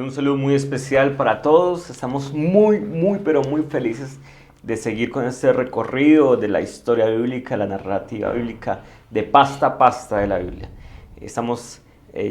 Un saludo muy especial para todos. Estamos pero muy felices de seguir con este recorrido de la historia bíblica, la narrativa bíblica, de pasta a pasta de la Biblia. Estamos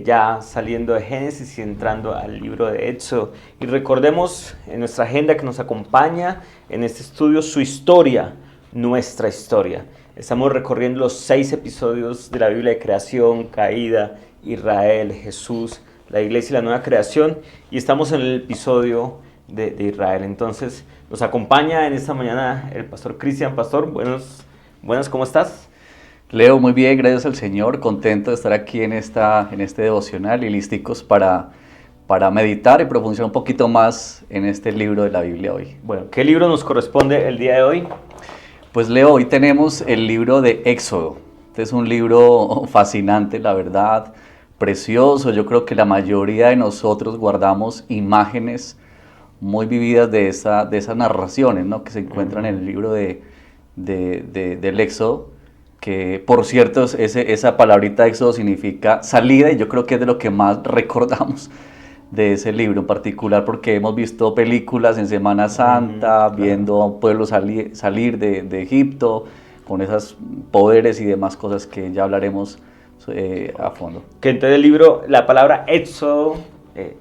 ya saliendo de Génesis y entrando al libro de Éxodo. Y recordemos en nuestra agenda que nos acompaña en este estudio su historia, nuestra historia. Estamos recorriendo los 6 episodios de la Biblia de creación, caída, Israel, Jesús, la iglesia y la nueva creación, y estamos en el episodio de Israel. Entonces nos acompaña en esta mañana el pastor Cristian. Pastor, buenas, ¿cómo estás? Leo, muy bien, gracias al Señor, contento de estar aquí en este devocional y listicos para meditar y profundizar un poquito más en este libro de la Biblia hoy. Bueno, ¿qué libro nos corresponde el día de hoy? Pues Leo, hoy tenemos el libro de Éxodo. Este es un libro fascinante, la verdad, precioso. Yo creo que la mayoría de nosotros guardamos imágenes muy vividas de esas narraciones, ¿no?, que se encuentran en el libro del Éxodo, que por cierto esa palabrita Éxodo significa salida, y yo creo que es de lo que más recordamos de ese libro en particular, porque hemos visto películas en Semana Santa, viendo a un pueblo salir de Egipto, con esos poderes y demás cosas que ya hablaremos a fondo. Que entonces el libro, la palabra Éxodo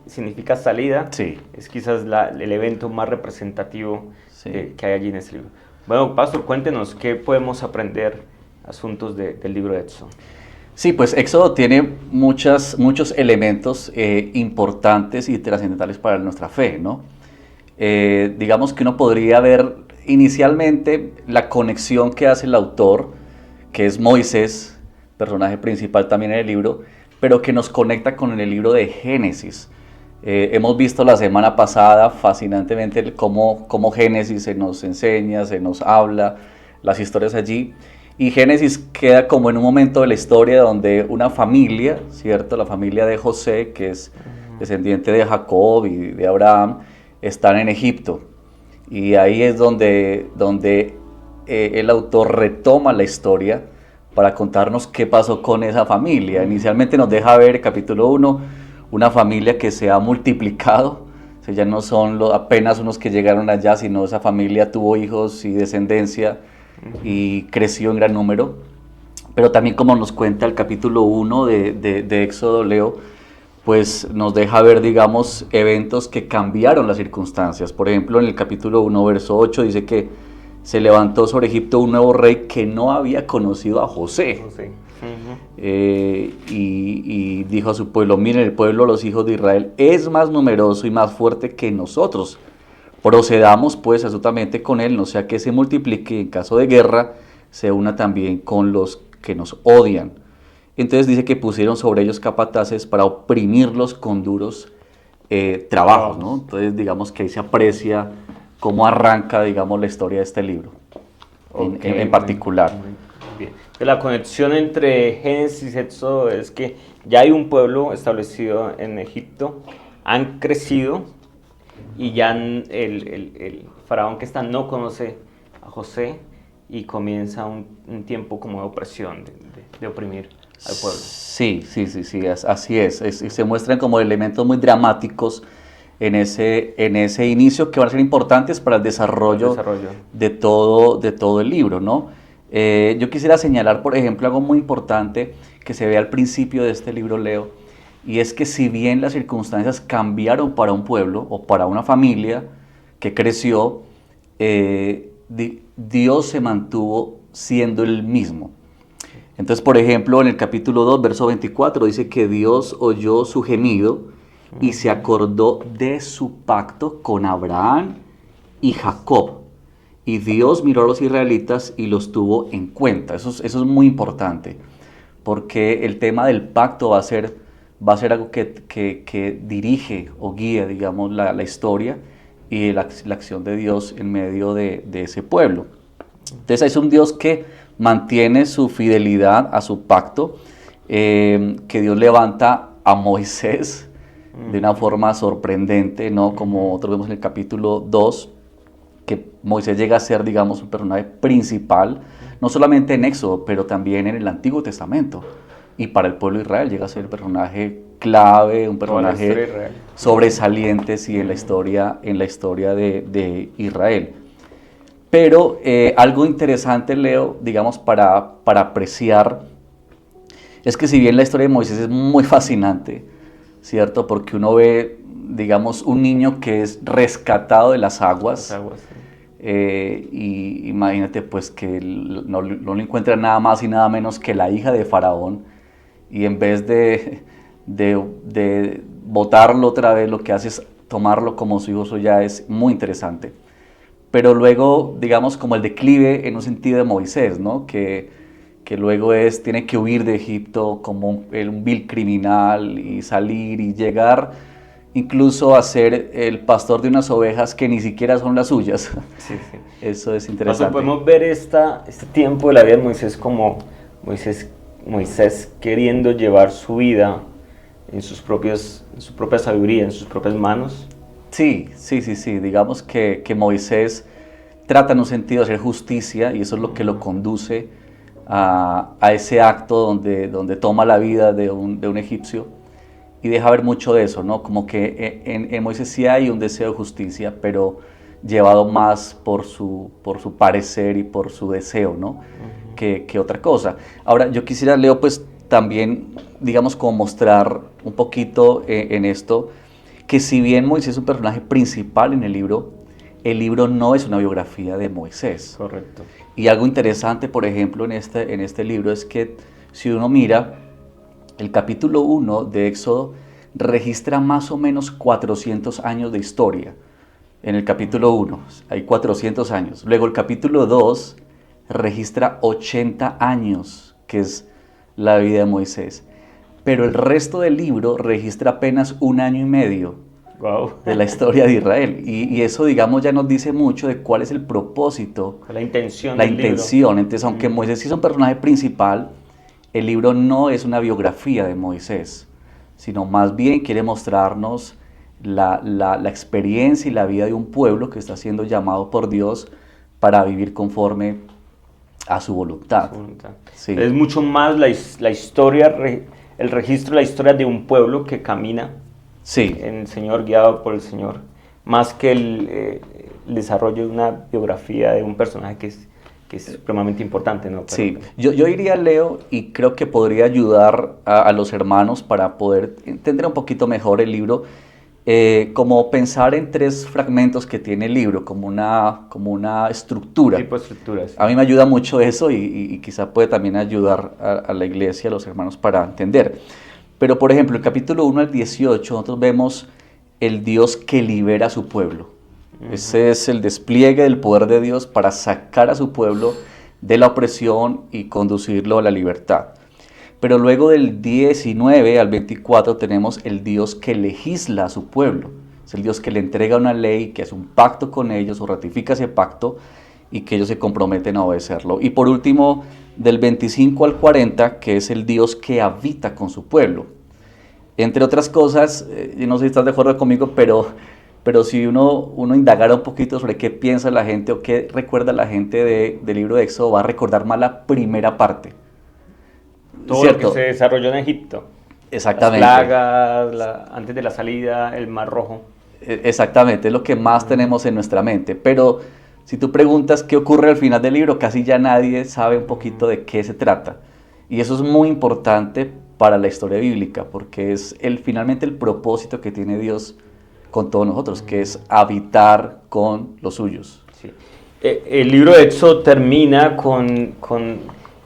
significa salida. Sí. Es quizás el evento más representativo Sí. que hay allí en ese libro. Bueno, pastor, cuéntenos qué podemos aprender asuntos del libro de Éxodo. Sí, pues Éxodo tiene muchos elementos importantes y trascendentales para nuestra fe, ¿no? Digamos que uno podría ver inicialmente la conexión que hace el autor, que es Moisés, personaje principal también en el libro, pero que nos conecta con el libro de Génesis. Hemos visto la semana pasada fascinantemente cómo Génesis se nos enseña, se nos habla, las historias allí. Y Génesis queda como en un momento de la historia donde una familia, ¿cierto? La familia de José, que es descendiente de Jacob y de Abraham, están en Egipto. Y ahí es donde el autor retoma la historia para contarnos qué pasó con esa familia. Inicialmente nos deja ver, capítulo 1, una familia que se ha multiplicado. O sea, ya no son apenas unos que llegaron allá, sino esa familia tuvo hijos y descendencia y creció en gran número. Pero también, como nos cuenta el capítulo 1 de Éxodo, Leo, pues nos deja ver, digamos, eventos que cambiaron las circunstancias. Por ejemplo, en el capítulo 1, verso 8, dice que se levantó sobre Egipto un nuevo rey que no había conocido a José. Y dijo a su pueblo: miren, el pueblo, los hijos de Israel, es más numeroso y más fuerte que nosotros. Procedamos pues astutamente con él, no sea que se multiplique y en caso de guerra se una también con los que nos odian. Entonces dice que pusieron sobre ellos capataces para oprimirlos con duros trabajos, ¿no? Entonces digamos que ahí se aprecia cómo arranca, digamos, la historia de este libro, en particular. Muy bien. La conexión entre Génesis y Éxodo es que ya hay un pueblo establecido en Egipto, han crecido, y ya el faraón que está no conoce a José, y comienza un tiempo como de opresión, de oprimir al pueblo. Sí, así es. Se muestran como elementos muy dramáticos en ese inicio, que van a ser importantes para el desarrollo. De todo el libro, ¿no? Yo quisiera señalar, por ejemplo, algo muy importante que se ve al principio de este libro, Leo, y es que si bien las circunstancias cambiaron para un pueblo o para una familia que creció, Dios se mantuvo siendo el mismo. Entonces, por ejemplo, en el capítulo 2, verso 24, dice que Dios oyó su gemido y se acordó de su pacto con Abraham y Jacob. Y Dios miró a los israelitas y los tuvo en cuenta. Eso es muy importante, porque el tema del pacto va a ser algo que dirige o guía, digamos, la historia y la acción de Dios en medio de ese pueblo. Entonces es un Dios que mantiene su fidelidad a su pacto, que Dios levanta a Moisés de una forma sorprendente, ¿no? Como nosotros vemos en el capítulo 2, que Moisés llega a ser, digamos, un personaje principal, no solamente en Éxodo, pero también en el Antiguo Testamento. Y para el pueblo de Israel llega a ser el personaje clave, un Toda la historia de personaje Israel. sobresaliente, sí, en la historia de Israel. Pero algo interesante, Leo, digamos, para apreciar, es que si bien la historia de Moisés es muy fascinante, ¿cierto? Porque uno ve, digamos, un niño que es rescatado de las aguas, Las aguas, sí. y imagínate pues que no le encuentra nada más y nada menos que la hija de Faraón, y en vez de botarlo otra vez, lo que hace es tomarlo como su hijo. Eso ya es muy interesante. Pero luego, digamos, como el declive en un sentido de Moisés, ¿no? Que luego tiene que huir de Egipto como un vil criminal y salir y llegar incluso a ser el pastor de unas ovejas que ni siquiera son las suyas. Sí, sí. Eso es Pastor, interesante. podemos ver este tiempo de la vida de Moisés como Moisés queriendo llevar su vida en su propia sabiduría, en sus propias manos. Sí. Digamos que Moisés trata en un sentido de hacer justicia, y eso es lo que lo conduce a ese acto donde toma la vida de un egipcio, y deja ver mucho de eso, ¿no? Como que en Moisés sí hay un deseo de justicia, pero llevado más por su parecer y por su deseo, ¿no? Que otra cosa. Ahora, yo quisiera, Leo, pues también, digamos, como mostrar un poquito en esto, que si bien Moisés es un personaje principal en el libro no es una biografía de Moisés. Correcto. Y algo interesante, por ejemplo, en este libro es que si uno mira, el capítulo 1 de Éxodo registra más o menos 400 años de historia. En el capítulo 1 hay 400 años. Luego el capítulo 2 registra 80 años, que es la vida de Moisés. Pero el resto del libro registra apenas 1 año y medio Wow. de la historia de Israel. Y eso, digamos, ya nos dice mucho de cuál es el propósito, La intención la del libro. intención. Entonces, aunque Moisés sí es un personaje principal, el libro no es una biografía de Moisés, sino más bien quiere mostrarnos la experiencia y la vida de un pueblo que está siendo llamado por Dios para vivir conforme a su voluntad. Sí. Es mucho más la historia, el registro de la historia de un pueblo que camina Sí. en el Señor, guiado por el Señor, más que el desarrollo de una biografía de un personaje que es supremamente importante, ¿no? Sí, yo iría, Leo, y creo que podría ayudar a los hermanos para poder entender un poquito mejor el libro, como pensar en 3 fragmentos que tiene el libro, como una estructura. Tipo de estructuras. A mí me ayuda mucho eso, y quizá puede también ayudar a la iglesia, a los hermanos, para entender. Pero, por ejemplo, el capítulo 1 al 18, nosotros vemos el Dios que libera a su pueblo. Ese es el despliegue del poder de Dios para sacar a su pueblo de la opresión y conducirlo a la libertad. Pero luego del 19 al 24 tenemos el Dios que legisla a su pueblo. Es el Dios que le entrega una ley, que hace un pacto con ellos o ratifica ese pacto y que ellos se comprometen a obedecerlo. Y por último, del 25 al 40, que es el Dios que habita con su pueblo. Entre otras cosas, yo no sé si estás de acuerdo conmigo, pero si uno indagara un poquito sobre qué piensa la gente o qué recuerda la gente del libro de Éxodo, va a recordar más la primera parte. Todo ¿cierto? lo que se desarrolló en Egipto. Exactamente. Las plagas, antes de la salida, el Mar Rojo. Exactamente, es lo que más tenemos en nuestra mente. Pero si tú preguntas qué ocurre al final del libro, casi ya nadie sabe un poquito de qué se trata. Y eso es muy importante para la historia bíblica, porque es finalmente el propósito que tiene Dios con todos nosotros, que es habitar con los suyos. Sí. El libro de Éxodo termina con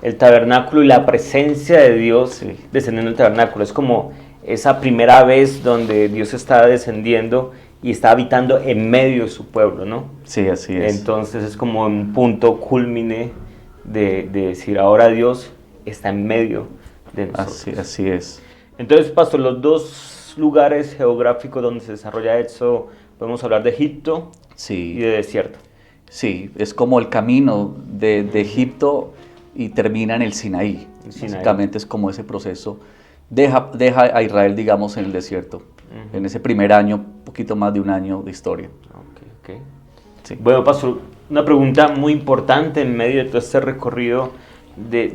el tabernáculo y la presencia de Dios descendiendo el tabernáculo. Es como esa primera vez donde Dios está descendiendo y está habitando en medio de su pueblo, ¿no? Sí, así es. Entonces es como un punto culmine de decir, ahora Dios está en medio de nosotros. Así es. Entonces, Pastor, los 2 lugares geográficos donde se desarrolla Éxodo, podemos hablar de Egipto y de desierto. Sí, es como el camino de Egipto y termina en el Sinaí. Básicamente es como ese proceso. Deja a Israel, digamos, en el desierto, en ese primer año, poquito más de 1 año de historia. Okay. Sí. Bueno, Pastor, una pregunta muy importante en medio de todo este recorrido,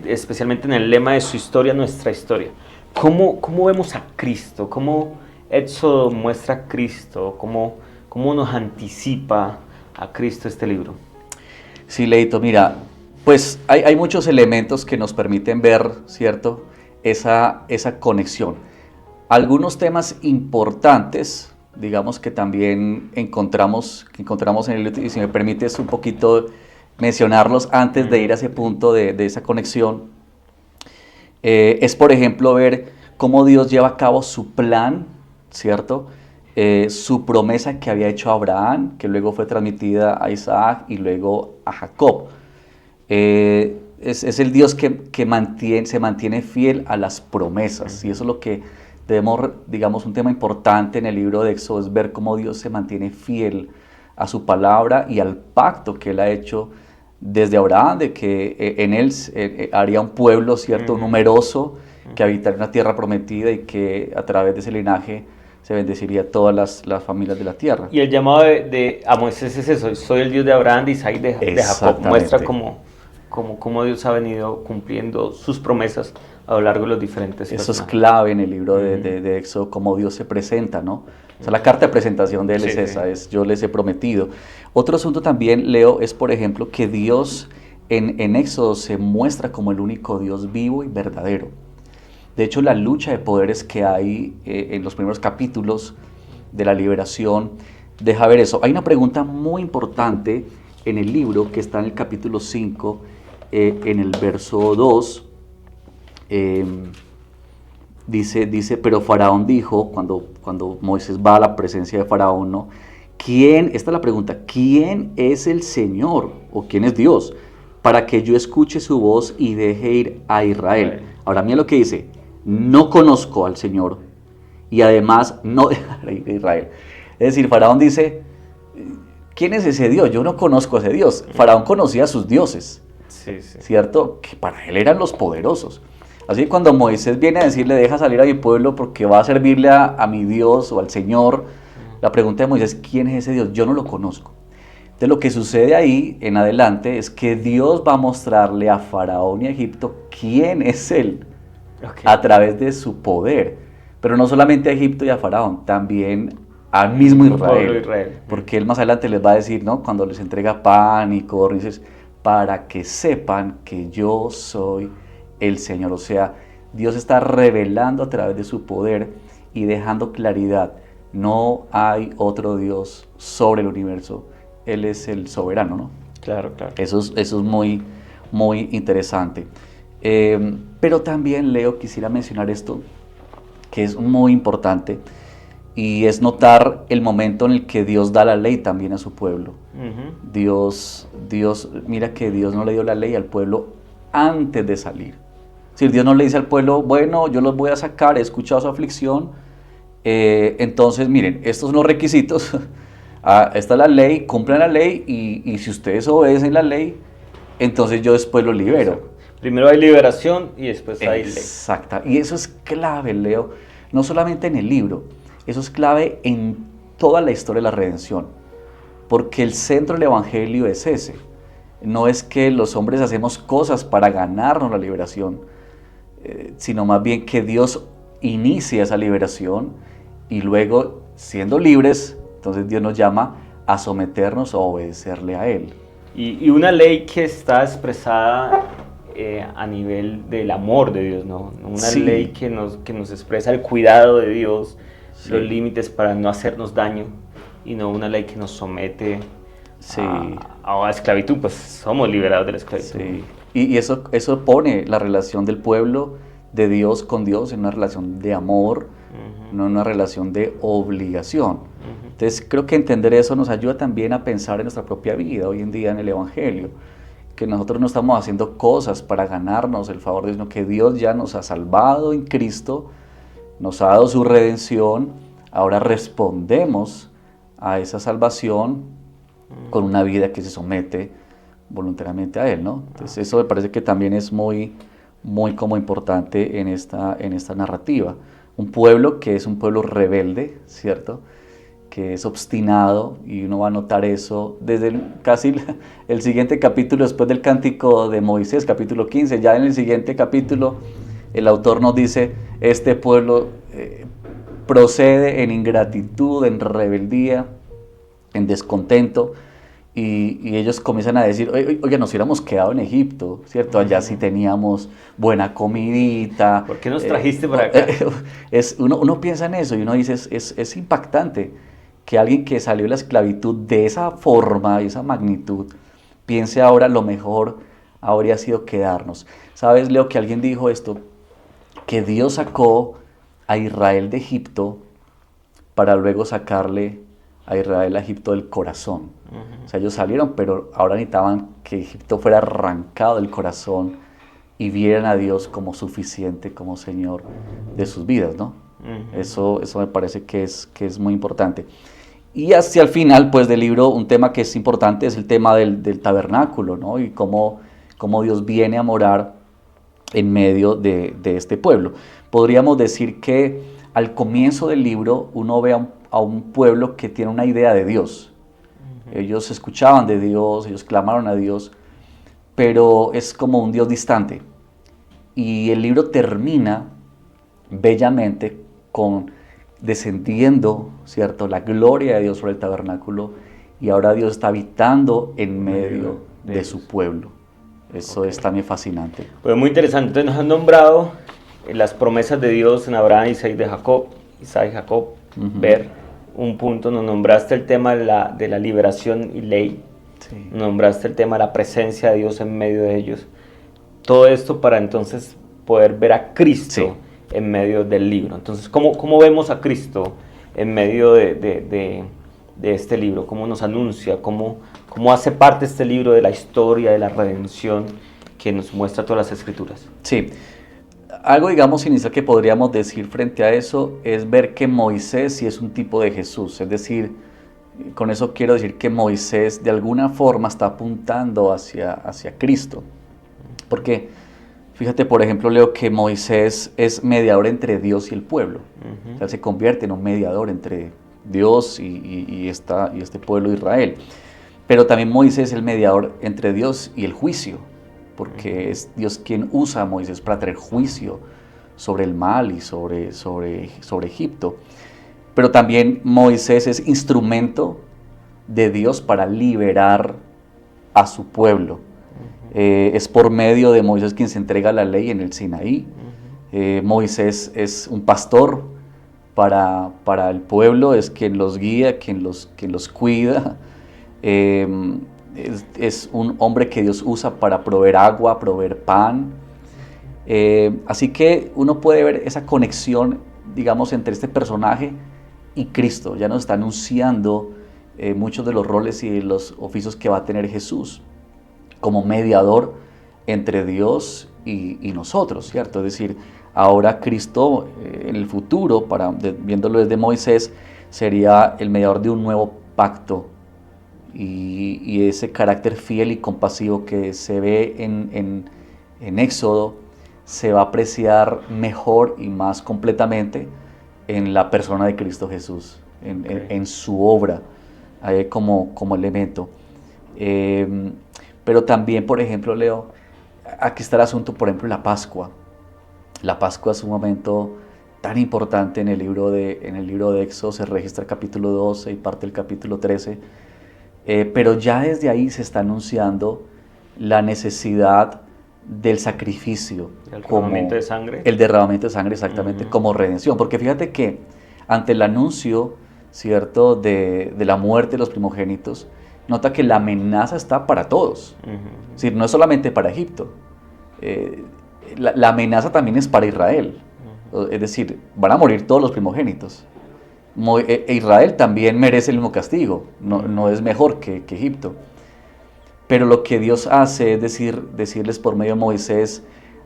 especialmente en el lema de su historia, nuestra historia. ¿cómo vemos a Cristo? ¿Cómo Éxodo muestra a Cristo? ¿Cómo nos anticipa a Cristo este libro? Sí, Leito, mira, pues hay muchos elementos que nos permiten ver, ¿cierto?, esa conexión. Algunos temas importantes, digamos, que también encontramos en el libro, y si me permites un poquito mencionarlos antes de ir a ese punto de esa conexión, es, por ejemplo, ver cómo Dios lleva a cabo su plan, ¿cierto?, su promesa que había hecho a Abraham, que luego fue transmitida a Isaac y luego a Jacob. Es el Dios que se mantiene fiel a las promesas, y eso es lo que debemos, digamos, un tema importante en el libro de Éxodo, es ver cómo Dios se mantiene fiel a su palabra y al pacto que Él ha hecho desde Abraham, de que en Él haría un pueblo, ¿cierto?, numeroso, que habitaría una tierra prometida y que a través de ese linaje se bendeciría todas las familias de la tierra. Y el llamado a Moisés es eso: soy el Dios de Abraham, de Isaac y de Jacob. Muestra cómo Dios ha venido cumpliendo sus promesas a lo largo de los diferentes Eso es clave en el libro de Éxodo, cómo Dios se presenta, ¿no? O sea, la carta de presentación de Él es esa, es yo les he prometido. Otro asunto también, Leo, es por ejemplo que Dios en Éxodo se muestra como el único Dios vivo y verdadero. De hecho, la lucha de poderes que hay en los primeros capítulos de la liberación deja ver eso. Hay una pregunta muy importante en el libro que está en el capítulo 5, en el verso 2. Dice, pero Faraón dijo, cuando Moisés va a la presencia de Faraón, ¿no? Esta es la pregunta: ¿quién es el Señor o quién es Dios para que yo escuche su voz y deje ir a Israel? Ahora mira lo que dice: no conozco al Señor y además no dejaré ir a Israel. Es decir, Faraón dice, ¿quién es ese Dios? Yo no conozco a ese Dios. Faraón conocía a sus dioses, ¿cierto? Que para él eran los poderosos. Así que cuando Moisés viene a decirle, deja salir a mi pueblo porque va a servirle a mi Dios o al Señor, la pregunta de Moisés, ¿quién es ese Dios? Yo no lo conozco. Entonces lo que sucede ahí en adelante es que Dios va a mostrarle a Faraón y a Egipto quién es Él, a través de su poder. Pero no solamente a Egipto y a Faraón, también al mismo Israel. Porque Él más adelante les va a decir, ¿no?, cuando les entrega pan y codornices, para que sepan que yo soy el Señor. O sea, Dios está revelando a través de su poder y dejando claridad: no hay otro Dios sobre el universo, Él es el soberano, ¿no? Claro. Eso es muy, muy interesante. Pero también, Leo, quisiera mencionar esto, que es muy importante, y es notar el momento en el que Dios da la ley también a su pueblo. Dios, mira que Dios no le dio la ley al pueblo antes de salir. Es decir, Dios no le dice al pueblo, bueno, yo los voy a sacar, he escuchado su aflicción, entonces miren, estos son los requisitos, esta es la ley, cumplan la ley, y si ustedes obedecen la ley, entonces yo después los libero. Exacto. Primero hay liberación y después hay ley. Exacto, y eso es clave, Leo, no solamente en el libro, eso es clave en toda la historia de la redención, porque el centro del evangelio es ese. No es que los hombres hacemos cosas para ganarnos la liberación, sino más bien que Dios inicia esa liberación y luego, siendo libres, entonces Dios nos llama a someternos o obedecerle a Él. Y una ley que está expresada a nivel del amor de Dios, ¿no? Una ley que nos expresa el cuidado de Dios, los límites para no hacernos daño, y no una ley que nos somete a esclavitud. Pues somos liberados de la esclavitud. Sí. Y eso pone la relación del pueblo de Dios con Dios en una relación de amor, no en una relación de obligación. Entonces creo que entender eso nos ayuda también a pensar en nuestra propia vida hoy en día en el evangelio, que nosotros no estamos haciendo cosas para ganarnos el favor de Dios, sino que Dios ya nos ha salvado en Cristo, nos ha dado su redención, ahora respondemos a esa salvación con una vida que se somete voluntariamente a Él, ¿no? Entonces eso me parece que también es muy, muy como importante en esta narrativa. Un pueblo que es un pueblo rebelde, ¿cierto?, que es obstinado, y uno va a notar eso desde casi el siguiente capítulo, después del cántico de Moisés, capítulo 15, ya en el siguiente capítulo el autor nos dice, este pueblo procede en ingratitud, en rebeldía, en descontento, y ellos comienzan a decir, oye, nos hubiéramos quedado en Egipto, ¿cierto? Allá sí teníamos buena comidita. ¿Por qué nos trajiste para acá? Uno piensa en eso y uno dice, es impactante que alguien que salió de la esclavitud de esa forma, de esa magnitud, piense ahora lo mejor habría sido quedarnos. ¿Sabes, Leo, que alguien dijo esto? Que Dios sacó a Israel de Egipto para luego sacarle a Israel a Egipto del corazón. O sea, ellos salieron, pero ahora necesitaban que Egipto fuera arrancado del corazón y vieran a Dios como suficiente, como Señor de sus vidas, ¿no? Eso me parece que es muy importante. Y hacia el final, pues, del libro, un tema que es importante es el tema del tabernáculo, ¿no? Y cómo Dios viene a morar en medio de este pueblo. Podríamos decir que al comienzo del libro uno ve a un pueblo que tiene una idea de Dios. Ellos escuchaban de Dios, ellos clamaron a Dios, pero es como un Dios distante. Y el libro termina bellamente con descendiendo, ¿cierto?, la gloria de Dios sobre el tabernáculo, y ahora Dios está habitando en medio de su pueblo. Eso es también fascinante. Pues muy interesante. Entonces nos han nombrado las promesas de Dios en Abraham, Isaac y Jacob, ver un punto. Nos nombraste el tema de la liberación y ley. Sí. Nos nombraste el tema de la presencia de Dios en medio de ellos. Todo esto para entonces poder ver a Cristo, sí, en medio del libro. Entonces, ¿cómo vemos a Cristo en medio de este libro? ¿Cómo nos anuncia? ¿Cómo hace parte este libro de la historia, de la redención que nos muestra todas las Escrituras? Sí. Algo, digamos, inicial que podríamos decir frente a eso es ver que Moisés sí es un tipo de Jesús. Es decir, con eso quiero decir que Moisés de alguna forma está apuntando hacia Cristo. Porque fíjate, por ejemplo, Leo, que Moisés es mediador entre Dios y el pueblo. O sea, él se convierte en un mediador entre Dios y este pueblo de Israel. Pero también Moisés es el mediador entre Dios y el juicio, porque es Dios quien usa a Moisés para traer juicio sobre el mal y sobre Egipto. Pero también Moisés es instrumento de Dios para liberar a su pueblo. Es por medio de Moisés quien se entrega la ley en el Sinaí. Moisés es un pastor para el pueblo, es quien los guía, quien los cuida. Es un hombre que Dios usa para proveer agua, proveer pan. Así que uno puede ver esa conexión, digamos, entre este personaje y Cristo. Ya nos está anunciando muchos de los roles y los oficios que va a tener Jesús como mediador entre Dios y nosotros, ¿cierto? Es decir, ahora Cristo en el futuro, viéndolo desde Moisés, sería el mediador de un nuevo pacto, y ese carácter fiel y compasivo que se ve en Éxodo se va a apreciar mejor y más completamente en la persona de Cristo Jesús, en su obra como elemento. Pero también, por ejemplo, Leo, aquí está el asunto, por ejemplo, la Pascua. La Pascua es un momento tan importante en el libro de Éxodo. Se registra el capítulo 12 y parte del capítulo 13, pero ya desde ahí se está anunciando la necesidad del sacrificio. El derramamiento de sangre. El derramamiento de sangre, exactamente, como redención. Porque fíjate que ante el anuncio, ¿cierto?, de la muerte de los primogénitos, nota que la amenaza está para todos. Es decir, no es solamente para Egipto. La amenaza también es para Israel. Es decir, van a morir todos los primogénitos. Israel también merece el mismo castigo. No es mejor que Egipto. Pero lo que Dios hace es decirles por medio de Moisés,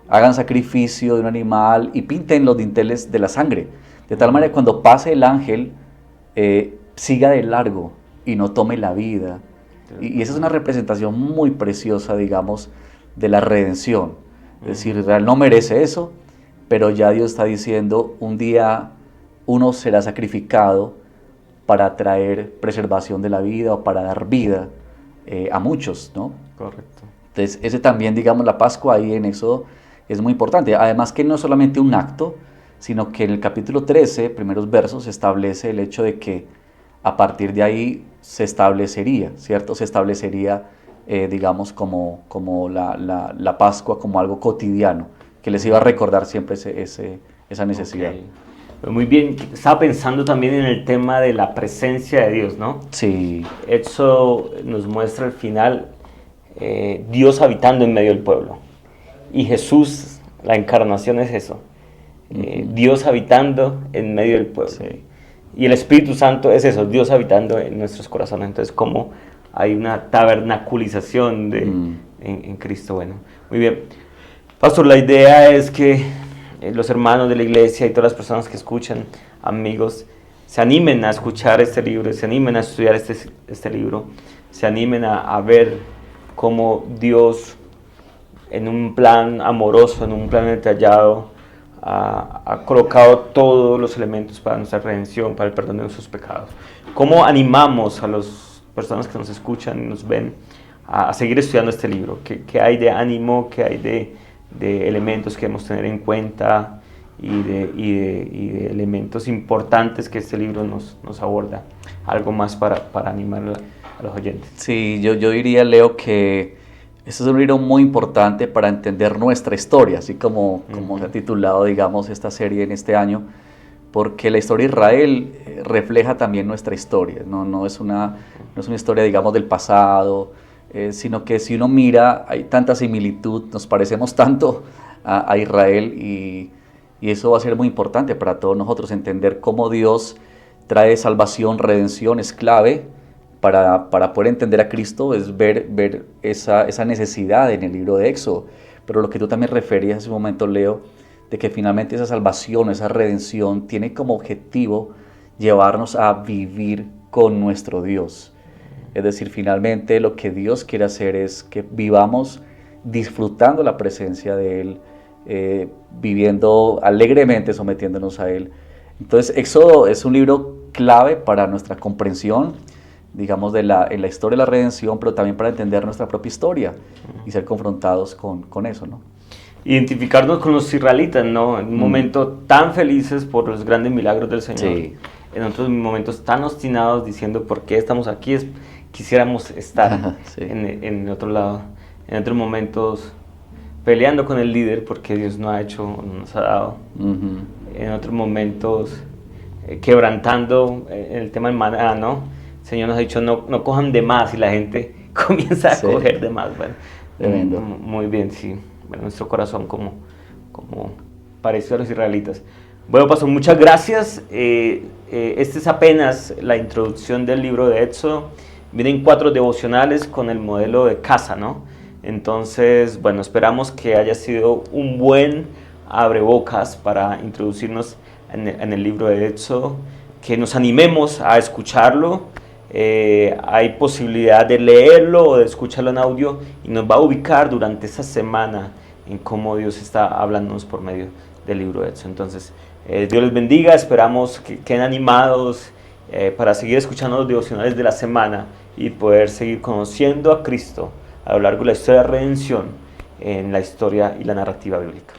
hagan sacrificio de un animal y pinten los dinteles de la sangre. De tal manera que cuando pase el ángel, siga de largo y no tome la vida. Y esa es una representación muy preciosa, digamos, de la redención. Es decir, Israel no merece eso, pero ya Dios está diciendo, un día uno será sacrificado para traer preservación de la vida o para dar vida a muchos, ¿no? Correcto. Entonces, ese también, digamos, la Pascua ahí en Éxodo es muy importante. Además que no es solamente un acto, sino que en el capítulo 13, primeros versos, se establece el hecho de que a partir de ahí se establecería, ¿cierto? Se establecería, digamos, como la Pascua, como algo cotidiano, que les iba a recordar siempre esa necesidad. Okay. Muy bien, estaba pensando también en el tema de la presencia de Dios, ¿no? Sí. Éxodo nos muestra al final Dios habitando en medio del pueblo. Y Jesús, la encarnación es eso. Dios habitando en medio del pueblo. Sí. Y el Espíritu Santo es eso, Dios habitando en nuestros corazones. Entonces, como hay una tabernaculización en Cristo. Bueno, muy bien. Pastor, la idea es que los hermanos de la iglesia y todas las personas que escuchan, amigos, se animen a escuchar este libro, se animen a estudiar este libro, se animen a ver cómo Dios, en un plan amoroso, en un plan detallado, ha colocado todos los elementos para nuestra redención, para el perdón de nuestros pecados. ¿Cómo animamos a las personas que nos escuchan y nos ven a seguir estudiando este libro? ¿Qué hay de ánimo? ¿Qué hay de elementos que debemos tener en cuenta y de elementos importantes que este libro nos aborda? Algo más para animar a los oyentes. Sí, yo diría, Leo, que este es un libro muy importante para entender nuestra historia, así como se ha titulado, digamos, esta serie en este año, porque la historia de Israel refleja también nuestra historia, no es una historia, digamos, del pasado, sino que si uno mira, hay tanta similitud, nos parecemos tanto a Israel y eso va a ser muy importante para todos nosotros, entender cómo Dios trae salvación, redención, es clave para poder entender a Cristo, es ver esa necesidad en el libro de Éxodo. Pero lo que tú también referías hace un momento, Leo, de que finalmente esa salvación, esa redención tiene como objetivo llevarnos a vivir con nuestro Dios. Es decir, finalmente lo que Dios quiere hacer es que vivamos disfrutando la presencia de Él, viviendo alegremente, sometiéndonos a Él. Entonces, Éxodo es un libro clave para nuestra comprensión, digamos, en la historia de la redención, pero también para entender nuestra propia historia y ser confrontados con eso, ¿no? Identificarnos con los israelitas, ¿no? En un momento tan felices por los grandes milagros del Señor. Sí. En otros momentos tan obstinados diciendo por qué estamos aquí, quisiéramos estar Sí. en otro lado. En otros momentos peleando con el líder porque Dios no ha hecho, no nos ha dado. En otros momentos quebrantando el tema del maná, ¿no? El Señor nos ha dicho no cojan de más y la gente comienza a coger de más. Bueno, tremendo. Muy bien, sí. Bueno, nuestro corazón como parecido a los israelitas. Bueno, Pastor, muchas gracias. Este es apenas la introducción del libro de Éxodo. Vienen 4 devocionales con el modelo de casa, ¿no? Entonces, bueno, esperamos que haya sido un buen abrebocas para introducirnos en el libro de Éxodo, que nos animemos a escucharlo. Hay posibilidad de leerlo o de escucharlo en audio y nos va a ubicar durante esta semana en cómo Dios está hablándonos por medio del libro de Éxodo. Entonces, Dios les bendiga, esperamos que queden animados para seguir escuchando los devocionales de la semana y poder seguir conociendo a Cristo a lo largo de la historia de la redención en la historia y la narrativa bíblica.